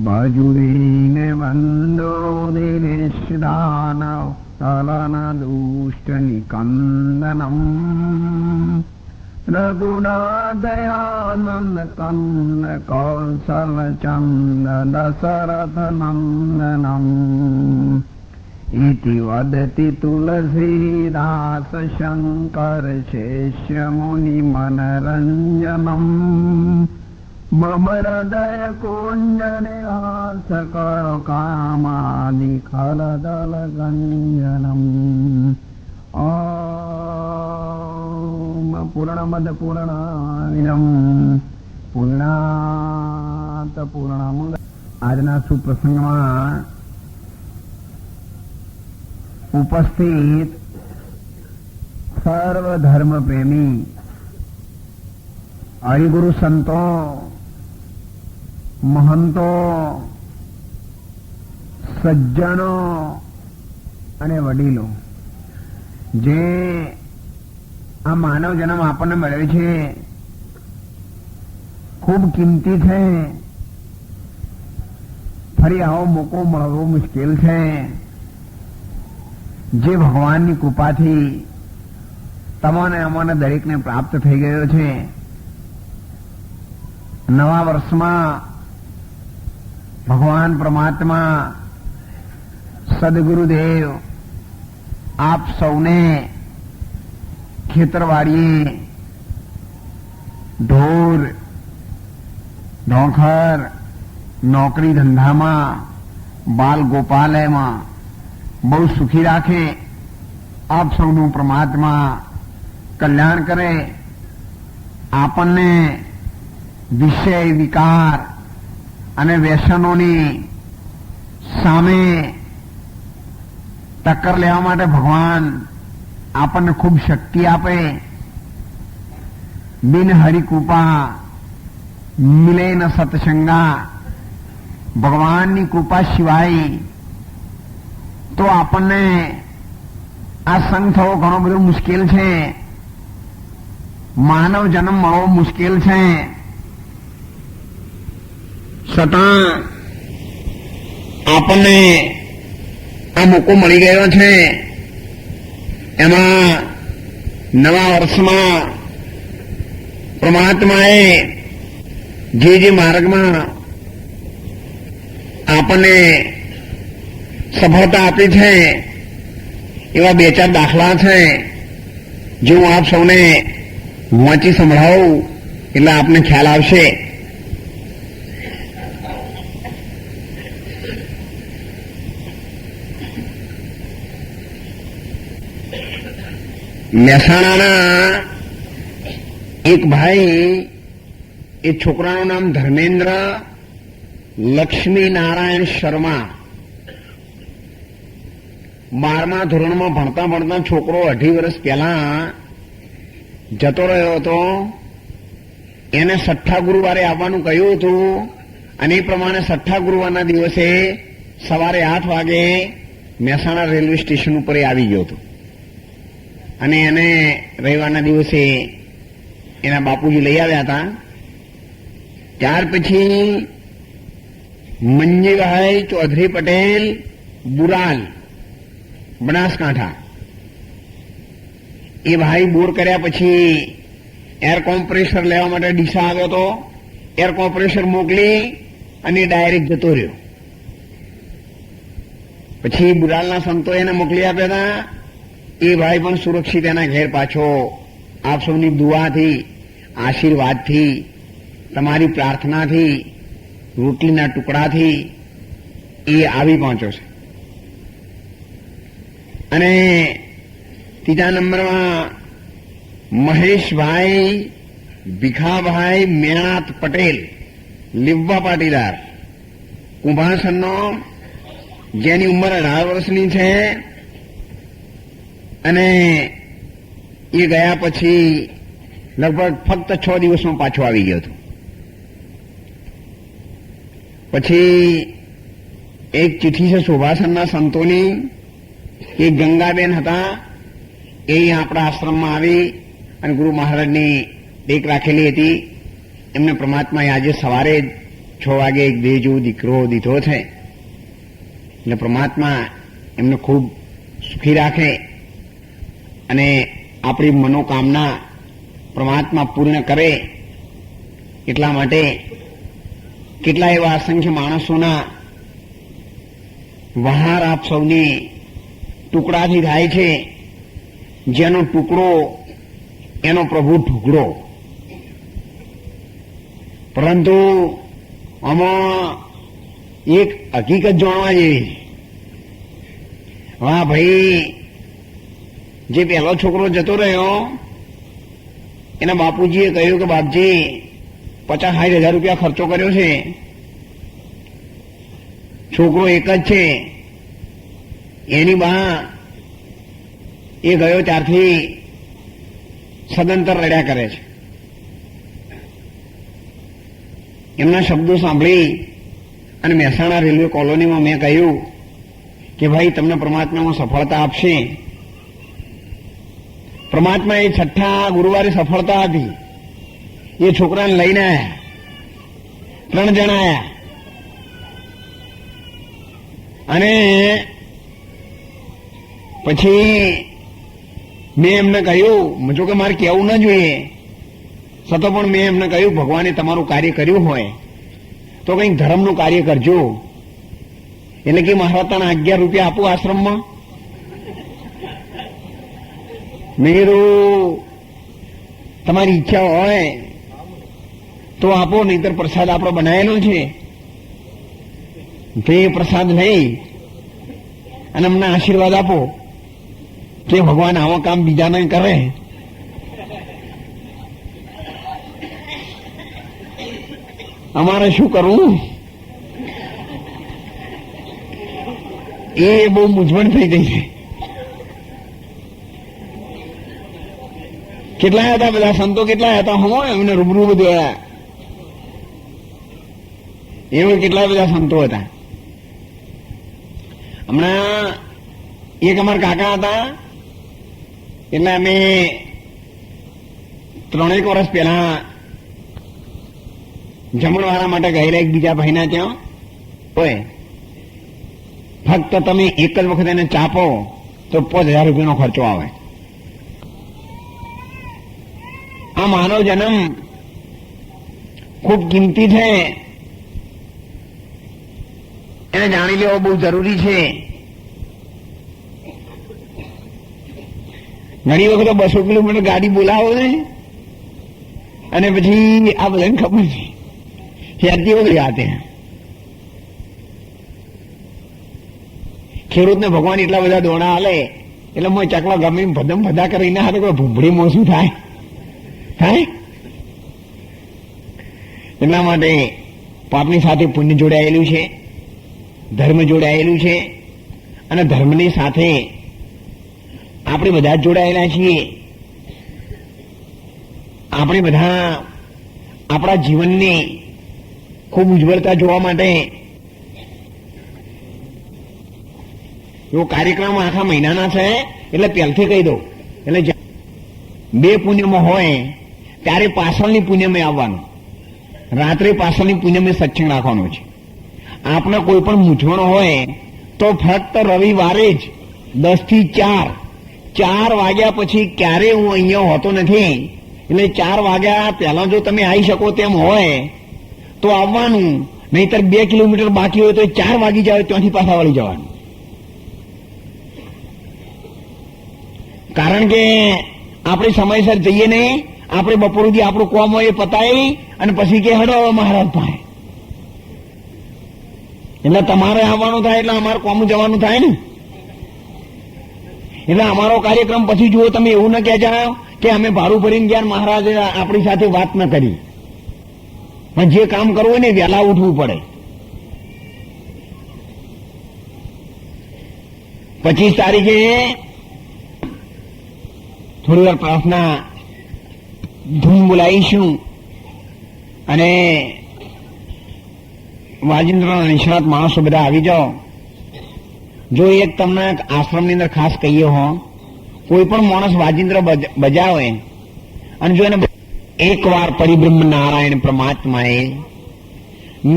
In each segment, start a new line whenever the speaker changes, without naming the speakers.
બાજુને બંધો દિનેશદાન તલના દુષ્ટ નિકંદનમ રઘુનાથયાનંદ કંદ કૌશલ ચંદ દશરથ નંદનમ ઇતિ વદતિ તુલસીદાસ શંકર શેષ્ય મુનિ મનરંજનમ મમ હૃદય કુંજનિહાસ કરો કામાદિ ખલદલ ગંજનમ. ઓમ પૂર્ણમદ પૂર્ણામિદમ પૂર્ણાત પૂર્ણમુદ. આજના સુપ્રસંગમાં ઉપસ્થિત સર્વ ધર્મ પ્રેમી હરિગુરુ સંતો, મહંતો, સજ્જનો અને વડીલો, જે આ માનવ જન્મ આપણને મળ્યો છે ખૂબ કિંમતી છે. ફરી આવો મોકો મળવો મુશ્કેલ છે. જે ભગવાનની કૃપાથી તમને અમને દરેકને પ્રાપ્ત થઈ ગયો છે. નવા વર્ષમાં ભગવાન પરમાત્મા સદગુરુદેવ આપ સૌને ખેતરવાડીએ, ઢોર ઢોખર, નોકરી ધંધામાં, બાલ ગોપાલયમાં બહુ સુખી રાખે. આપ સૌનું પરમાત્મા કલ્યાણ કરે. આપણને વિષય વિકાર અને વ્યસનોની સામે ટક્કર લેવા માટે ભગવાન આપણને ખૂબ શક્તિ આપે. બિન હરિકૃપા મિલે ન સત્સંગા. ભગવાનની કૃપા સિવાય તો આપણને આ સંગ થવો ઘણો બધો મુશ્કેલ છે. માનવ જન્મ મળવો મુશ્કેલ છે. છતાં આપણને આ મોકો મળી ગયો છે. એમાં નવા વર્ષમાં પરમાત્માએ જે માર્ગમાં આપણને સફળતા આપી છે એવા બે ચાર દાખલા છે, જે હું આપ સૌને વાંચી સંભળાવું એટલે આપને ખ્યાલ આવશે. મહેસાણાના એક ભાઈ, એ છોકરાનું નામ ધર્મેન્દ્ર લક્ષ્મી નારાયણ શર્મા. 12મા ધોરણમાં ભણતા ભણતા છોકરો 2.5 વર્ષ પહેલા જતો રહ્યો હતો. એને છઠ્ઠા ગુરુવારે આવવાનું કહ્યું હતું અને એ પ્રમાણે છઠ્ઠા ગુરુવારના દિવસે સવારે 8 વાગે મહેસાણા રેલવે સ્ટેશન ઉપર આવી ગયો હતો. અને એને રવિવારના દિવસે એના બાપુજી લઈ આવ્યા હતા. ત્યાર પછી મંજીભાઈ ચૌધરી પટેલ, બુરાલ, બનાસકાંઠા, એ ભાઈ બોર કર્યા પછી એર કોમ્પ્રેસર લેવા માટે ડીસા આવ્યો તો એર કોમ્પ્રેસર મોકલી અને ડાયરેક્ટ જતો રહ્યો. પછી બુરાલના સંતો એને મોકલી આપ્યા હતા. એ ભાઈ પણ સુરક્ષિત એના ઘેર પાછો આપ સૌની દુઆથી, આશીર્વાદથી, તમારી પ્રાર્થનાથી, રોટલીના ટુકડાથી એ આવી પહોંચ્યો છે. અને ત્રીજા નંબરમાં મહેશભાઈ ભીખાભાઈ મેણાત પટેલ, લીંબા પાટીદાર, કુંભાસરનો, જેની ઉંમર 18 વર્ષની છે. અને એ ગયા પછી લગભગ ફક્ત 6 દિવસમાં પાછો આવી ગયો હતો. પછી એક ચિઠ્ઠી છે સુભાષણના સંતોની. એ ગંગાબેન હતા, એ આપણા આશ્રમમાં આવી અને ગુરુ મહારાજની ટેક રાખેલી હતી. એમને પરમાત્માએ આજે સવારે 6 વાગે એક દેહ જેવો દીકરો દીધો છે. એટલે પરમાત્મા એમને ખૂબ સુખી રાખે અને આપણી મનોકામના પરમાત્મા પૂર્ણ કરે. એટલા માટે કેટલા એવા અસંખ્ય માણસોના વહાર આપ સૌની ટુકડાથી થાય છે. જેનો ટુકડો એનો પ્રભુ ઢુકડો. પરંતુ આમાં એક હકીકત જાણવા જેવી. વાહ ભાઈ, જે પહેલો છોકરો જતો રહ્યો એના બાપુજીએ કહ્યું કે બાપજી 50-60 હજાર રૂપિયા ખર્ચો કર્યો છે, છોકરો એક જ છે. એની બા એ ગયો ત્યારથી સદંતર રડ્યા કરે છે. એમના શબ્દો સાંભળી અને મહેસાણા રેલવે કોલોનીમાં મેં કહ્યું કે ભાઈ તમને પરમાત્મામાં સફળતા આપશે. પરમાત્મા એ 6થા ગુરુવારે સફળતા આપી. એ છોકરાને લઈને આવ્યા, 3 જણા આવ્યા. અને પછી મેં એમને કહ્યું, જો કે મારે કહેવું ન જોઈએ, છતાં પણ મેં એમને કહ્યું ભગવાને તમારું કાર્ય કર્યું હોય તો કંઈક ધર્મનું કાર્ય કરજો. એટલે કે મહારાજ તને 11 રૂપિયા આપું આશ્રમમાં. મેં કીધું તમારી ઈચ્છા હોય તો આપો, નહીતર પ્રસાદ આપણો બનાવેલો છે તે પ્રસાદ લઈ અને અમને આશીર્વાદ આપો કે ભગવાન આવા કામ બીજા નહીં કરે. અમારે શું કરવું? એ બહુ મૂંઝવણ થઈ ગઈ છે. કેટલા હતા બધા સંતો, કેટલા હતા હમો એમને રૂબરૂ બધું આવ્યા. એવા કેટલા બધા સંતો હતા. હમણાં એક અમારા કાકા હતા, એટલે અમે 3 વર્ષ પહેલા જમણવાળા માટે ગયેલા એક બીજા ભાઈના ત્યાં. હોય ફક્ત તમે એક જ વખત એને ચાપો તો 5000 રૂપિયાનો ખર્ચો આવે. આ માનવ જન્મ ખૂબ કિંમતી છે, એને જાણી લેવો બહુ જરૂરી છે. ઘણી વખત 200 કિલોમીટર ગાડી બોલાવો ને અને પછી આ બધાને ખબર છે હેરતી વગર આતે. ખેડૂતને ભગવાન એટલા બધા દોણા આલે એટલે મોય ચકલા ગમે ભદમ ભદા કરીને હાથે કોઈ ભૂંભળીમાં શું થાય થાય. એટલા માટે પાપની સાથે પુણ્ય જોડાયેલું છે, ધર્મ જોડાયેલું છે અને ધર્મની સાથે આપણે બધા જ જોડાયેલા છીએ. આપણે બધા આપણા જીવનની ખૂબ ઉજ્જવળતા જોવા માટે એવો કાર્યક્રમ આખા મહિનાના છે. એટલે પહેલથી કહી દઉં, એટલે 2 પુણ્યમાં હોય ત્યારે પાછળની પુણ્યમાં આવવાનું, રાત્રે પાછળની પુણ્યમાં સત્સંગ રાખવાનો છે. આપણે કોઈ પણ મૂંઝવણ હોય તો ફક્ત રવિવારે જ 10 થી 4 4 વાગ્યા પછી ક્યારે હું અહીંયા હોતો નથી, એટલે 4 વાગ્યા પહેલા જો તમે આવી શકો તેમ હોય તો આવવાનું, નહીતર 2 કિલોમીટર બાકી હોય તો 4 વાગી જાય ત્યાંથી પાછા વળી જવાનું. કારણ કે આપણે સમયસર જઈએ નહીં, આપણે બપોર સુધી આપણું કોમ હોય એ પતાવી અને પછી કે હડો મહારાજ પાસે, એટલે તમારે આવવાનું થાય એટલે અમારે કોમ જવાનું થાય ને. એટલે અમારો કાર્યક્રમ પછી જુઓ તમે એવું ન કહેજો કે અમે ભાડું ભરીને ગયા મહારાજે આપણી સાથે વાત ન કરી. પણ જે કામ કરવું હોય ને વહેલા ઉઠવું પડે. 25 તારીખે થોડી વાર પ્રાર્થના ધૂન બોલાવીશું અને વાજિંદ્ર નિષ્ણાત માણસો બધા આવી જાઓ. જો એક તમને આશ્રમની અંદર ખાસ કહીએ હો, કોઈ પણ માણસ વાજિંદ્ર બજાવે અને જો એને એકવાર પરિબ્રહ્મ નારાયણ પરમાત્માએ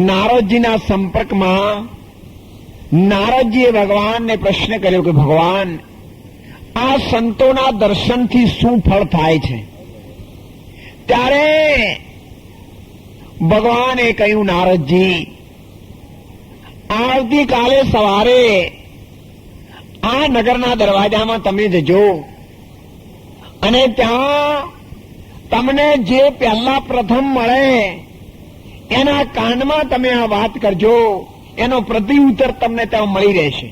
નારદજીના સંપર્કમાં નારદજીએ ભગવાનને પ્રશ્ન કર્યો કે ભગવાન, આ સંતોના દર્શનથી શું ફળ થાય છે? ત્યારે ભગવાને કહ્યું, નારદજી, આવતીકાલે સવારે આ નગરના દરવાજામાં તમે જજો અને ત્યાં તમને જે પહેલા પ્રથમ મળે એના કાનમાં તમે આ વાત કરજો, એનો પ્રત્યુત્તર તમને ત્યાં મળી રહેશે.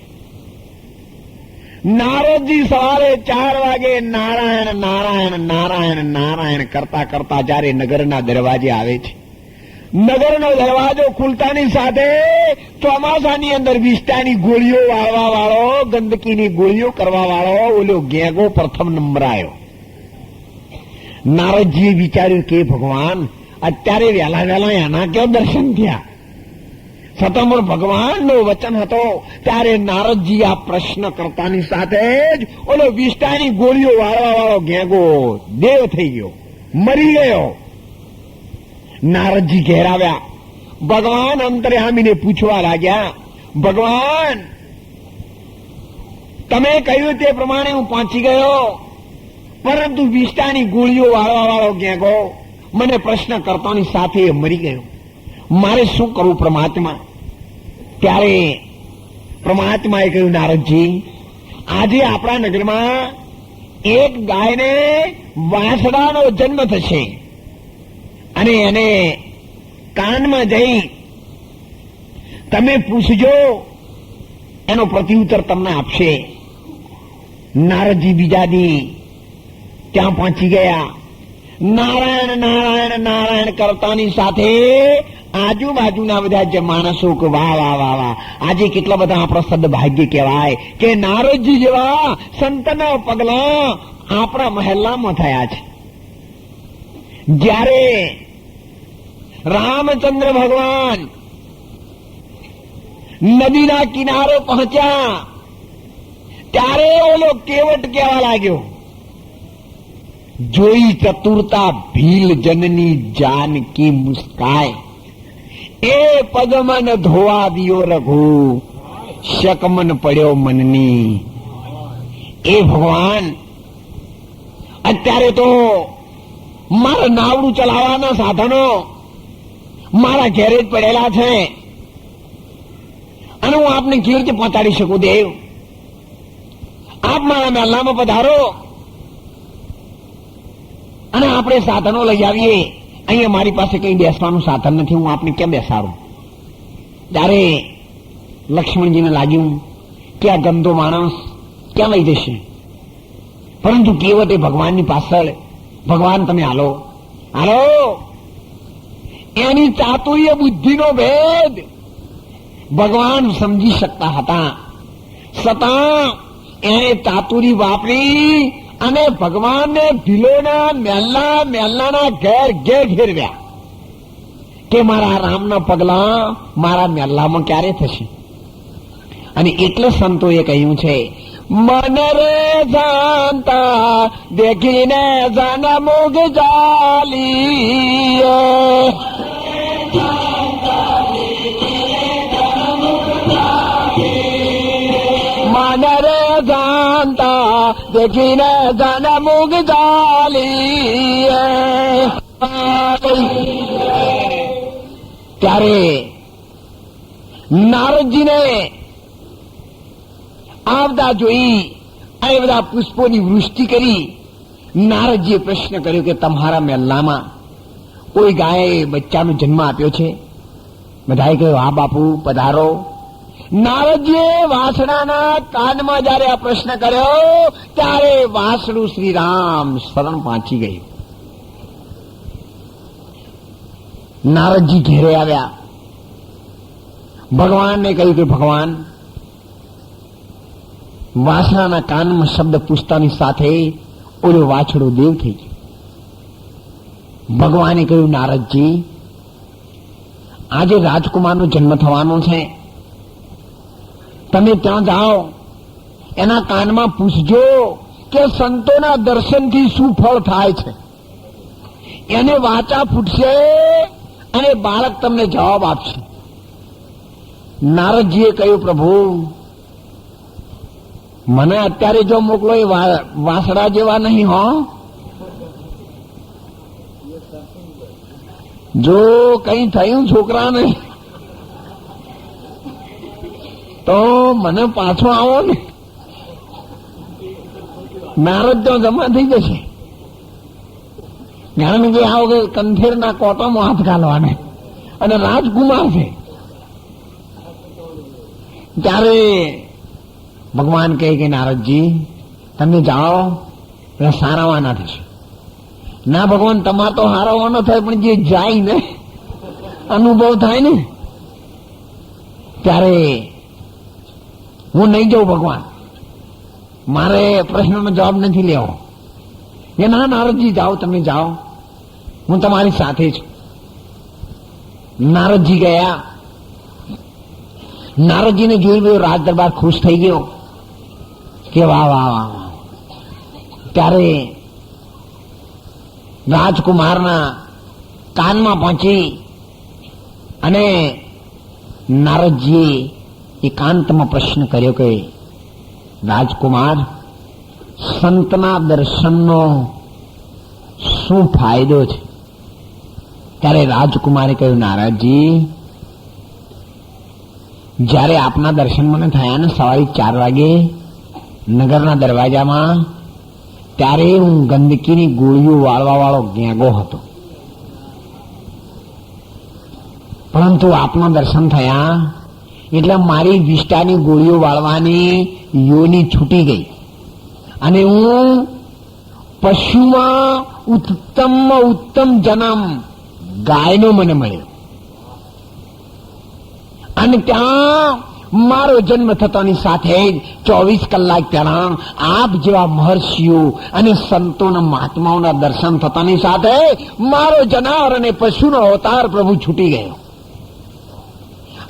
નારદજી સવારે 4 વાગે નારાયણ નારાયણ નારાયણ નારાયણ કરતા કરતા જયારે નગરના દરવાજે આવે છે, નગરનો દરવાજો ખુલતાની સાથે ચોમાસાની અંદર વિસ્તારની ગોળીઓ વાળવા વાળો, ગંદકીની ગોળીઓ કરવા વાળો ઓલો ગેગો પ્રથમ નંબર આવ્યો. નારદજીએ વિચાર્યું કે ભગવાન, અત્યારે વહેલા વહેલા એના કેવો દર્શન થયા? છતાં ભગવાનનો વચન હતો ત્યારે નારદજી આ પ્રશ્ન કરતાની સાથે જ ઓલો વિસ્તારની ગોળીઓ વાળવા વાળો ગેગો દેવ થઈ ગયો, મરી ગયો. નારદજી ઘેરાવ્યા. ભગવાન અંતર્યામીને પૂછવા લાગ્યા, ભગવાન, તમે કહ્યું તે પ્રમાણે હું પહોંચી ગયો, પરંતુ વિસ્તારની ગોળીઓ વાળવા વાળો ગેગો મને પ્રશ્ન કરતાની સાથે મરી ગયો. મારે શું કરવું પરમાત્મા? ત્યારે પરમાત્માએ કહ્યું, નારદજી, આજે આપણા નગરમાં એક ગાયને વાંસડાનો જન્મ થશે અને એને કાનમાં જઈ તમે પૂછજો, એનો પ્રત્યુત્તર તમને આપશે. નારદજી બીજા દી ત્યાં પહોંચી ગયા. નારાયણ નારાયણ નારાયણ કરતાની સાથે આજુબાજુના બધા જે માણસો કે વાહ વાહ વાહ વાહ, આજે કેટલા બધા આપણા સદભાગ્ય કહેવાય કે નારદજી જેવા સંતના પગલા આપણા મહેલામાં થયા છે. જ્યારે રામચંદ્ર ભગવાન નદીના કિનારે પહોંચ્યા ત્યારે ઓલો કેવટ કહેવા લાગ્યો, જોઈ ચતુરતા ભીલ જનની જાનકી મુસ્કાય, એ પગમન ધોવા દિયો રઘુ, શકમન પડ્યો મનની. એ ભગવાન, અત્યારે તો મારા નાવડું ચલાવવાના સાધનો મારા ઘેરે જ પડેલા છે અને હું આપને કેવી રીતે પહોંચાડી શકું? દેવ, આપ મારા મહેલામાં પધારો અને આપણે સાધનો લઈ આવીએ. અહીંયા મારી પાસે કઈ બેસવાનું સાધન નથી, હું આપને કેમ બેસાડું? ત્યારે લક્ષ્મણજીને લાગ્યું કે આ ગંદો માણસ ક્યાં લઈ જશે, પરંતુ કેવટ એ ભગવાનની પાછળ, ભગવાન તમે હાલો હાલો. એની ચાતુર્ય બુદ્ધિનો ભેદ ભગવાન સમજી શકતા હતા, છતાં એને ચાતુરી વાપરી અને ભગવાનને ભીલોના મહેલાના ઘેર ઘેર ફેરવ્યા કે મારા રામના પગલા મારા મહેલામાં ક્યારે થશે. અને એટલે સંતોએ કહ્યું છે, મન રે જાનતા દેખીને જન મુગ જાલી, મન રે જાનતા
દેખીને ધન મુગ ચાલી. ત્યારે નારદજીને આવતા જોઈ અને બધા પુષ્પોની વૃષ્ટિ કરી. નારદજીએ પ્રશ્ન કર્યો કે તમારા મહેલામાં કોઈ ગાયે બચ્ચાનો જન્મ આપ્યો છે? બધાએ કહ્યું હા બાપુ પધારો. નારદજીએ વાસણાના કાનમાં જયારે આ પ્રશ્ન કર્યો ત્યારે વાસણું શ્રી રામ શરણ પાંચી ગયું. નારદજી ઘેરે આવ્યા. ભગવાનને કહ્યું કે ભગવાન, વાસણાના કાનમાં શબ્દ પૂછતાની સાથે ઓલો વાછડો દેવ થઈ ગયો. ભગવાને કહ્યું નારદજી, આજે રાજકુમારનો જન્મ થવાનો છે, તમે ત્યાં જાઓ, એના કાનમાં પૂછજો કે સંતોના દર્શનથી શું ફળ થાય છે. એને વાચા ફૂટશે અને બાળક તમને જવાબ આપશે. નારદજીએ કહ્યું પ્રભુ, મને અત્યારે જો મોકલો એ વાસડા જેવા નહીં હો. જો કઈ થયું છોકરાને તો મને પાછો આવો ને. નારદ તો જમા થઈ જશે. કારણ કે આવો કે કંઠેરના કોટામાં હાથ ઘાલવાને અને રાજકુમાર છે. ત્યારે ભગવાન કહે કે નારદજી તમે જાઓ, સારાવાના થશે. ના ભગવાન, તમારે તો હારાવાનો થાય, પણ જે જાય ને અનુભવ થાય ને, ત્યારે હું નહીં જાઉં ભગવાન, મારે પ્રશ્નનો જવાબ નથી લેવો. એ ના નારદજી જાઓ, તમે જાઓ, હું તમારી સાથે છું. નારદજી ગયા. નારદજીને જોઈ ગયો રાજ દરબાર ખુશ થઈ ગયો કે વાહ વાહ વાહ. ત્યારે રાજકુમારના કાનમાં પહોંચી અને નારદજીએ એકાંતમાં પ્રશ્ન કર્યો કે રાજકુમાર, સંતના દર્શનનો શું ફાયદો છે? ત્યારે રાજકુમારે કહ્યું નારદજી, જ્યારે આપના દર્શન મને થયા ને સવારે 4 વાગે નગરના દરવાજામાં, ત્યારે હું ગંદકીની ગોળીઓ વાળવા વાળો ગેંગો હતો. પરંતુ આપના દર્શન થયા એટલે મારી વિષ્ટાની ગોળીઓ વાળવાની યોની છૂટી ગઈ અને હું પશુમાં ઉત્તમ જન્મ ગાયનો મને મળ્યો. અને ત્યાં મારો જન્મ થતાની સાથે જ 24 કલાક પહેલા આપ જેવા મહર્ષિઓ અને સંતોના મહાત્માઓના દર્શન થતાની સાથે મારો જનાવર અને પશુનો અવતાર પ્રભુ છૂટી ગયો.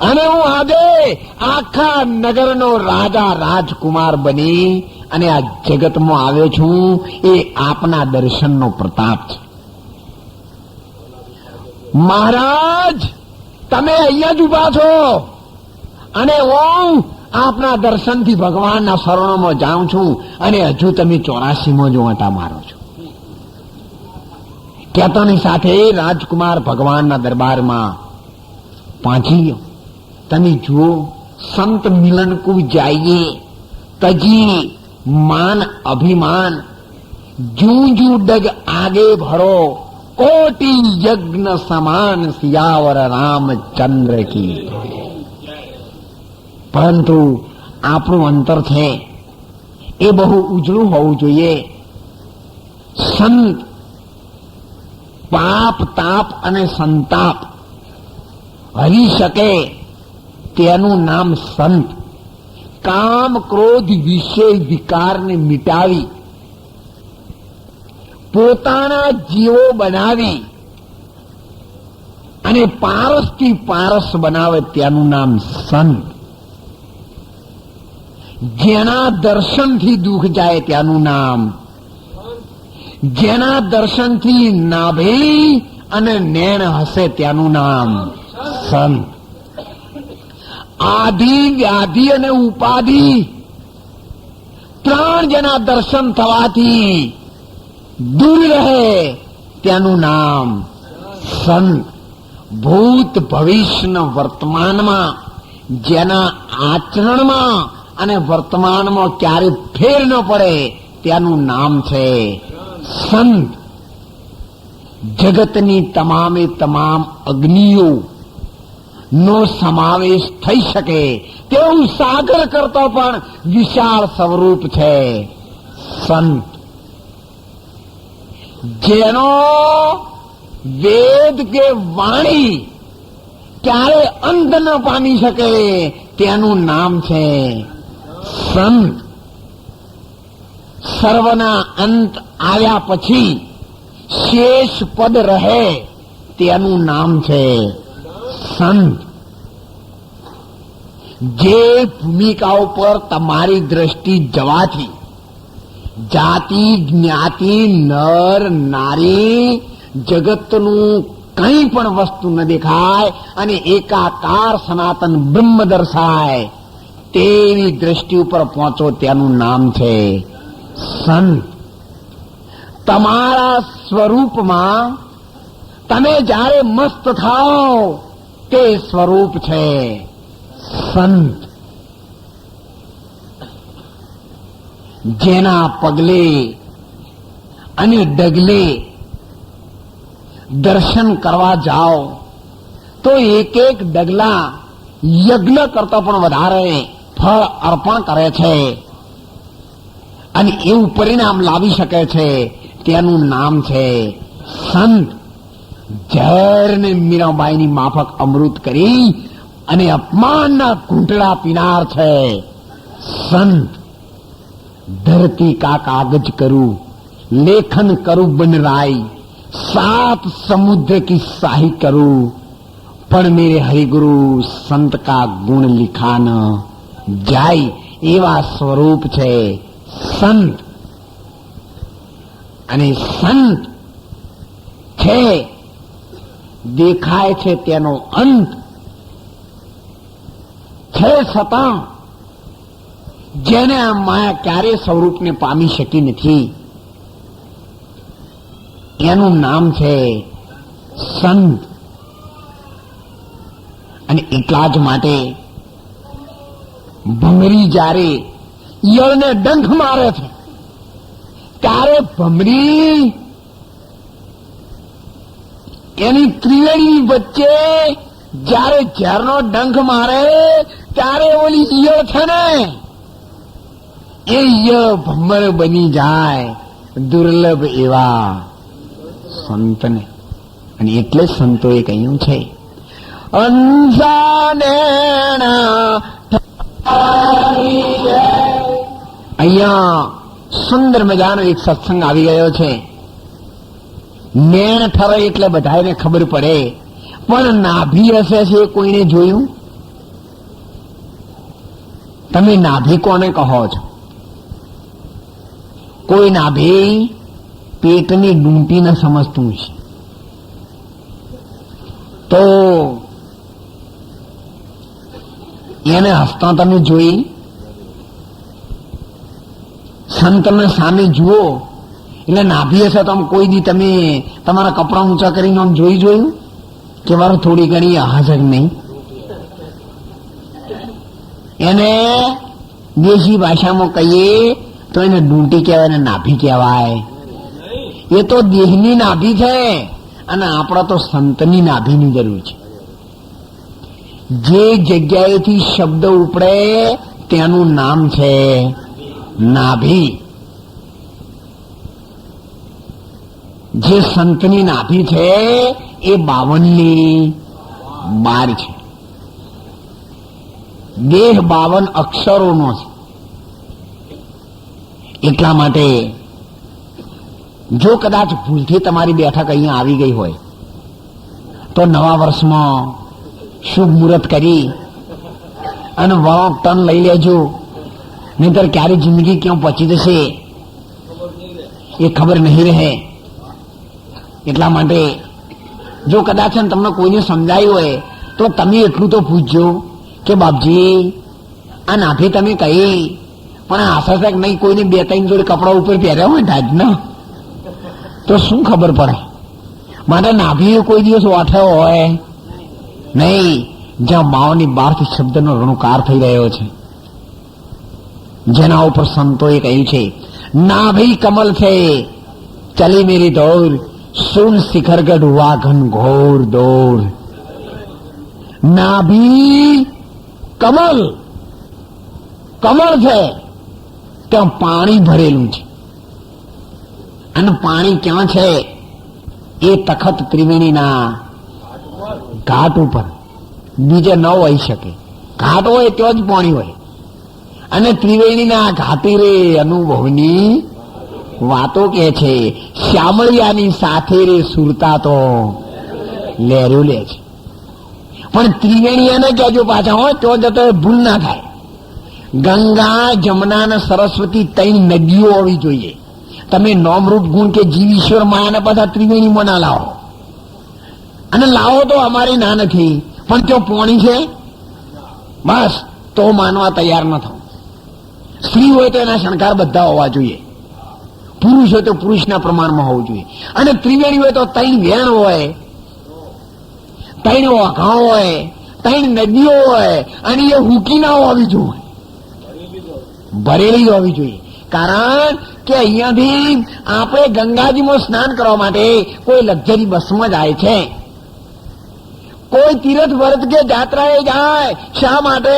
અને હું આજે આખા નગરનો રાજા રાજકુમાર બની અને આ જગતમાં આવ્યો છું. એ આપના દર્શનનો પ્રતાપ છે. મહારાજ, તમે અહીંયા જ ઉભા છો અને હું આપના દર્શનથી ભગવાનના શરણોમાં જાઉં છું અને હજુ તમે 84માં જો આંટા મારો છો. કહેતાની સાથે રાજકુમાર ભગવાનના દરબારમાં પહોંચી ગયો. તમે જુઓ, સંત મિલન કો જાઈએ તજી માન અભિમાન, જૂ જૂ ડગ આગે ભરો, કોટી યજ્ઞ સમાન, સિયાવર રામચંદ્ર કી. પરંતુ આપણું અંતર છે એ બહુ ઉજળું હોવું જોઈએ. સંત પાપ તાપ અને સંતાપ હરી શકે તેનું નામ સંત. કામ ક્રોધ વિષય વિકારને મિટાવી પોતાના જીવો બનાવી અને પારસથી પારસ બનાવે તેનું નામ સંત. જેના દર્શનથી દુઃખ જાય ત્યાંનું નામ, જેના દર્શનથી નાભી અને નેણ હસે ત્યાંનું નામ સંત. આધિ વ્યાધિ અને ઉપાધિ ત્રણ જેના દર્શન થવાથી દૂર રહે તેનું નામ સંત. ભૂત ભવિષ્ય વર્તમાનમાં જેના આચરણમાં અને વર્તમાનમાં ક્યારે ફેર ન પડે તેનું નામ છે સંત. જગતની તમામે તમામ અગ્નિઓ નો સમાવેશ થઈ શકે તેવું સાગર કરતો પણ વિશાળ સ્વરૂપ છે સંત. જેનો વેદ કે વાણી ક્યારે અંત ન પામી શકે તેનું નામ છે સંત. સર્વના અંત આવ્યા પછી શેષ પદ રહે તેનું નામ છે સંત. જે ભૂમિકાઓ પર તમારી દ્રષ્ટિ જવાથી જાતિ જ્ઞાતિ નર નારી જગતનું કંઈ પણ વસ્તુ ન દેખાય અને એકાકાર સનાતન બ્રહ્મ દર્શાય તેવી દ્રષ્ટિ ઉપર પહોંચો તેનું નામ છે સંત. તમારા સ્વરૂપમાં તમે જ્યારે મસ્ત થાઓ તે સ્વરૂપ છે સંત. જેના પગલે અને ડગલે દર્શન કરવા જાઓ તો એક એક ડગલા યજ્ઞ કરતા પણ વધારે ફળ અર્પણ કરે છે અને એવું પરિણામ લાવી શકે છે તેનું નામ છે સંત. ઝેરને મીરાબાઈની માફક અમૃત કરી અને અપમાનના ઘૂંટડા પીનાર છે સંત. ધરતી કા કાગજ કરું લેખન કરું बनराई सात समुद्र की शाही करूं પણ મેરે હરિગુરુ સંત કા ગુણ लिखा न જાય એવા સ્વરૂપ છે સંત. અને સંત છે દેખાય છે તેનો અંત છે છતાં જેને આ માયા ક્યારે સ્વરૂપને પામી શકી નથી એનું નામ છે સંત. અને એટલા જ માટે ભમરી જ્યારે ઈયળને ડંખ મારે છે ત્યારે ભમરી એની ત્રિવેણી વચ્ચે જ્યારે ઝેરનો ડંખ મારે ત્યારે ઓલી ઈયળ છે ને એ ઈયળ ભમર બની જાય દુર્લભ એવા સંતને. અને એટલે સંતોએ કહ્યું છે અહીંયા સુંદર મજાનો એક સત્સંગ આવી ગયો છે. નેણ ઠરે એટલે બધાને ખબર પડે પણ નાભી હશે છે કોઈને જોયું? તમે નાભી કોને કહો છો? કોઈ નાભી પેટની ડૂંટીને સમજતું છે તો એને હસતા તમે જોઈ? સંતને સામે જુઓ એટલે નાભી હશે તો આમ કોઈ દી તમે તમારા કપડા ઊંચા કરીને આમ જોયું કે મારો થોડી ઘણી હાજર નહીં? એને દેશી ભાષામાં કહીએ તો એને ડૂંટી કહેવાય ને નાભી કહેવાય. એ તો દેહની નાભી છે અને આપણા તો સંતની નાભીની જરૂર છે. જે જગ્યાએથી શબ્દ ઉપડે તેનું નામ છે નાભી. જે સંતની નાભી છે એ 52ની 12 છે. દેહ 52 અક્ષરોનો છે. એટલા માટે જો કદાચ ભૂલથી તમારી બેઠક અહીંયા આવી ગઈ હોય તો નવા વર્ષમાં શુભ મુહૂર્ત કરી અને વળો ટન લઈ લેજો, નહીતર ક્યારે જિંદગી ક્યાં પહોંચી જશે એ ખબર નહીં રહે. એટલા માટે જો કદાચ તમને કોઈને સમજાયું હોય તો તમે એટલું તો પૂછજો કે બાપજી આ નાભી તમે કહી પણ આશા છે કે નહીં કોઈને 2-3 જોડે કપડા ઉપર પહેર્યા હોય ઢાજના તો શું ખબર પડે. માટે નાભી કોઈ દિવસ ઓઠ્યો હોય નહીં. જ્યાં માઓની બહારથી શબ્દનો રણુકાર થઈ રહ્યો છે, જેના ઉપર સંતોએ કહ્યું છે નાભી કમલ છે ચલી મેરી દોર, સુન શિખરગઢ હુઆ ઘન ઘોર દોર. નાભી કમલ, કમળ છે ત્યાં પાણી ભરેલું છે. અને પાણી ક્યાં છે? એ તખત ત્રિવેણીના ઘાટ ઉપર, બીજે ન હોઈ શકે. ઘાટ હોય તો જ પાણી હોય. અને ત્રિવેણીના ઘાટી રે અનુભવની વાતો કે છે, શ્યામળિયાની સાથે રે સુરતા તો લહેરું લે છે. પણ ત્રિવેણીયાને કહેજો પાછા હોય તો જતો ભૂલ ના થાય. ગંગા, જમુના અને સરસ્વતી 3 નદીઓ હોવી જોઈએ. તમે નોમરૂપ ગુણ કે જીવ ઈશ્વર માયાને પાછા ત્રિવેણીમાં ના લાવો. અને લાવો તો અમારી ના નથી, પણ જો પોણી છે બસ તો માનવા તૈયાર ન થાવ. સ્ત્રી હોય તો એના શણગાર બધા હોવા જોઈએ, પુરુષ હોય તો પુરુષના પ્રમાણમાં હોવું જોઈએ. અને ત્રિવેણી હોય તો 3 વેણ હોય, 3 ઓઘા હોય, 3 નદીઓ હોય, અને એ હુકી ના હોવી જોઈએ, ભરેલી હોવી જોઈએ. કારણ કે અહીંયાથી આપણે ગંગાજીમાં સ્નાન કરવા માટે કોઈ લક્ઝરી બસમાં જાય છે, કોઈ તીર્થ વ્રત કે જાત્રાએ જાય. શા માટે?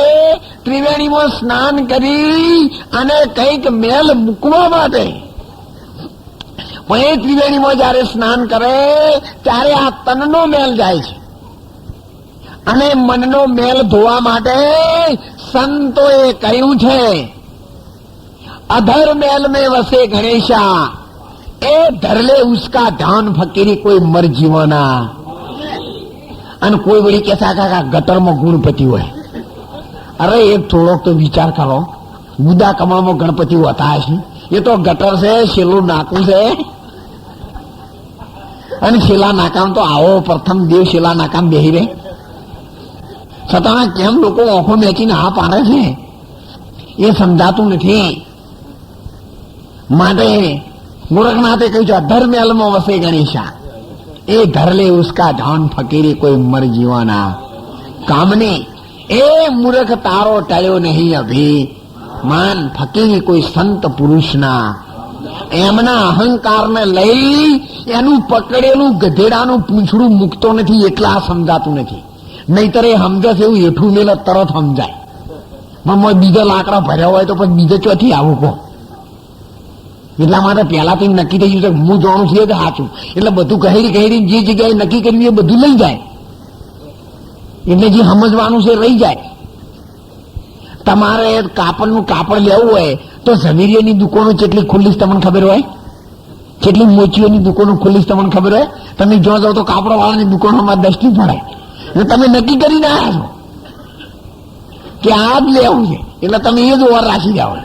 ત્રિવેણીમાં સ્નાન કરી અને કંઈક મેલ મૂકવા માટે. પણ એ ત્રિવેણીમાં જયારે સ્નાન કરે ત્યારે આ તનનો મેલ જાય છે, અને મનનો મેલ ધોવા માટે સંતોએ કહ્યું છે અધર મેલ में वसे गणेशा, ए धरले उसका ध्यान फकीरी कोई मर जीवाना. અને કોઈ વળી કેસા કાકા ગટરમાં ગુણપતિ હોય. અરે એક થોડોક તો વિચાર કરો, ગુદા કમળમાં ગણપતિ હોતા હશે. એ તો ગટર છે, છેલ્લું નાકું છે. અને છેલ્લા નાકામ તો આવો પ્રથમ દેવ છેલ્લા નાકામ બેહી રહે. છતાં કેમ લોકો આંખો મેચીને હા પાડે છે એ સમજાતું નથી. માટે ગોરખનાથે કહ્યું છે અધર મેલમાં વસે ગણેશા, એ ધરલે ઉસકા ધન ફકીરી કોઈ મર જીવાના. કામને એ મૂર્ખ તારો ટળ્યો નહીં અભી માન, ફકીરી કોઈ સંત પુરુષના. એમના અહંકારને લઈ એનું પકડેલું ગધેડાનું પૂંછડું મૂકતો નથી, એટલા સમજાતું નથી. નહીતર એ સમજે છે એવું હેઠું મેલે તરત સમજાય. પણ બીજા લાકડા ભર્યા હોય તો પછી બીજે ચોથી આવું કહો. એટલા માટે પહેલાથી નક્કી થઈ ગયું છે હું જાણું છું એ જ સાચું. એટલે બધું કહેરી જે જગ્યાએ નક્કી કર્યું એ બધું લઈ જાય. એટલે જે સમજવાનું છે રહી જાય. તમારે કાપડનું કાપડ લેવું હોય તો ઝવેરીયાની દુકાનો કેટલી ખુલ્લી તમને ખબર હોય? કેટલી મોચીઓની દુકાનો ખુલ્લી તમને ખબર હોય? તમે જો જાઓ તો કાપડ વાળાની દુકાનોમાં દૃષ્ટિ પડે. એટલે તમે નક્કી કરીને આવ્યા છો કે આ જ લેવું છે, એટલે તમે એ જ ઓર રાખી જાઓ.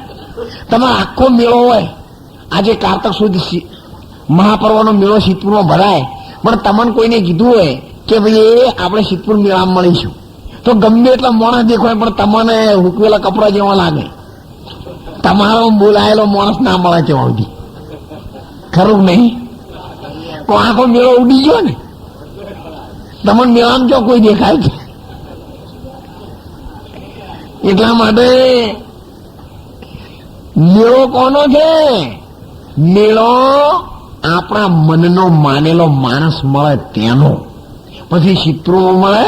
તમારો આખો મેળો હોય, આજે કારતક સુધી મહાપર્વનો મેળો સિદ્ધપુરમાં ભરાય, પણ તમને કોઈને કીધું હોય કે ભાઈ આપણે સિદ્ધપુર મેળામાં મળીશું, તો ગમે એટલા માણસ દેખાય પણ તમને હુકવેલા કપડા જેવા લાગે. તમારો બોલાયેલો માણસ ના મળે છે સુધી. ખરું નહીં? તો આખો મેળો ઉડી ગયો ને. તમને મેળામાં જો કોઈ દેખાય છે. એટલા માટે મેળો કોનો છે? મેળો આપણા મનનો માનેલો માણસ મળે તેનો. પછી ચિત્રો મળે